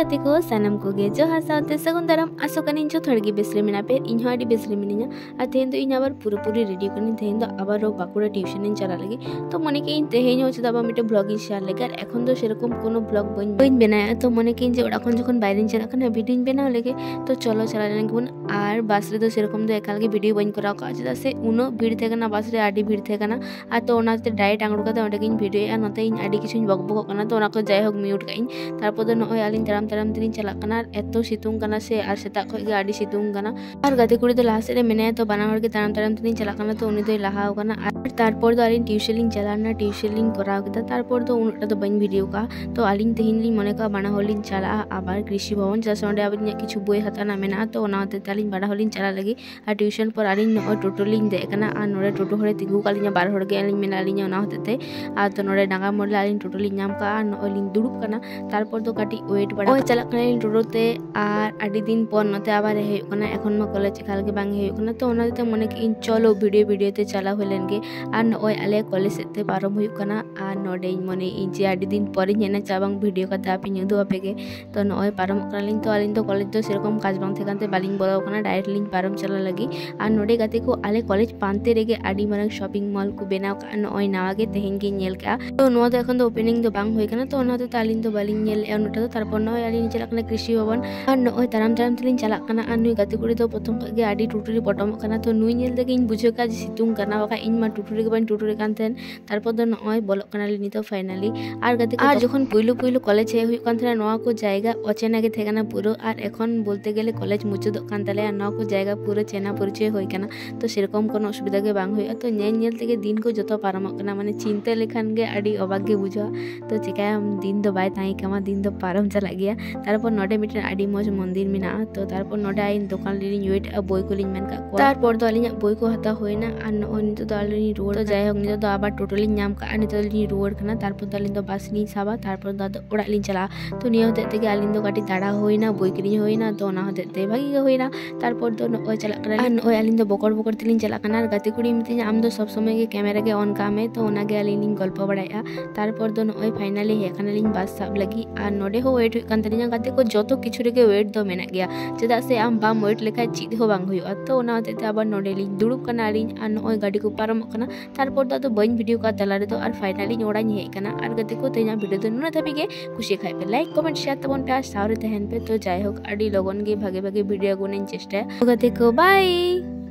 Gati ko sanam ko ge johar saute sagun daram asokan injo thorgi besre mina per inho adi besre mininya athen do inya abar purupuri ready kani tehen do abar ro bakura tuition in chala lagi to mone ke in tehen ho chida ba mite vlog in share lagi ar ekhon do serokom kono vlog bain benaya to mone ke in je ora kon jokhon baire chala kana video benao lege to cholo chala lagi bun ar bus re do serokom do ekal ge video bain kora ka chida se uno bhid theka na bus re adi bhid theka na ar to ona te direct angru kate onde ke in video ar note in adi kichu bok bok kana to ona ko jai hok mute ka in tarpor do noi alin taram tering chalak kana eto situng kana se ar seta khoi ge adi situng kana ar gate kuri do last re menaya to bana hor ge taram tering chalak kana to uni do laha kana ar tarpor do alin tuition lin chalana tuition lin korao keda tarpor do unta do bain video ka to alin tehin lin mone ka bana holin chala abar krishi bhavan ja sonde abin kichu boi hatana mena to ona te talin bana holin chala lagi ar tuition por alin no toto lin de kana ar nore toto hore tigu kalinya bar hor ge alin mena alin ona hote te ar to nore danga modla alin toto lin nyam ka ar no alin durup kana tarpor do kati wait bada oi chalak kana toto te ar adi din por note abar he kana ekhon ma college ekal ge bang he kana to ona te mone ki in cholo video te chala holen ge ar no oi ale college te parom hu kana ar node in mone in je adi din por in hena chabang video ka ta pin du apege to no oi parom kalin to alin to college do serokom kaj bang thekan te balin bolo kana direct link parom chala lagi ar node gate ko ale college pante rege adi marang shopping mall ku benaw ka no oi nawa ge tehin ge nyel ka to no do ekhon do opening do bang hoy kana to ona te talin do balin nyel e onota do tarpor no alin chalak kana krishi bhavan ar no oi taram tilin chalak kana ar nui gate kuri do prothom ge adi tuturi potom kana to nui nyel dege in bujhe ka situng kana baka in ma tuturi ge ban tuturi kan ten tarpor do no oi bolok kana li nito finally ar gate ar jokhon puilu college he hui kan thena noa ko jayga ochena ge thekana puro ar ekhon bolte gele college muchudok kan tale ar noa ko jayga puro chena porichoy hoy kana to serokom kono osubida ge bang hoy to nyel tege din ko joto paramok kana mane chinta lekhan ge adi obag ge bujha to chikaya din do bai tai kama din do param chalak geya tarpor node miten adi moj mondir mena to tarpor node ain dokan lini wait a boy ko lin men ka ko tarpor do alinya boy ko hata hoina ar no nito do alini road to jai hok nito do abar totally nyam ka ani to lini road kana tarpor do alin do bus ni saba tarpor do orak lin chala to niya hote tege alin do kati dada hoina boy kirin hoina to ona hote te bhagi ge hoina tarpor do no oi chalak kana ar no oi alin do bokor tilin chalak kana ar gate kuri mitinya am do sob somoy ge camera ge on ka me to ona ge alin lin golpo badaya tarpor do no oi finally he kana lin bus sab lagi ar node ho wait kan talinya gate ko joto kichu rege wait do mena geya cheda se am bam wait lekha chid ho bang hoyo to ona hote te abar node lin durup kana alin ar no oi gadi ko param kana tarpor do bain video ka talare do ar finally orañ he kana ar gate ko tenya video do nuna thabi ge খুশি খাই pe like comment share tabon pe sawre tehen pe to jai hok adi logon ge bhage video gunen chesta gate ko bye।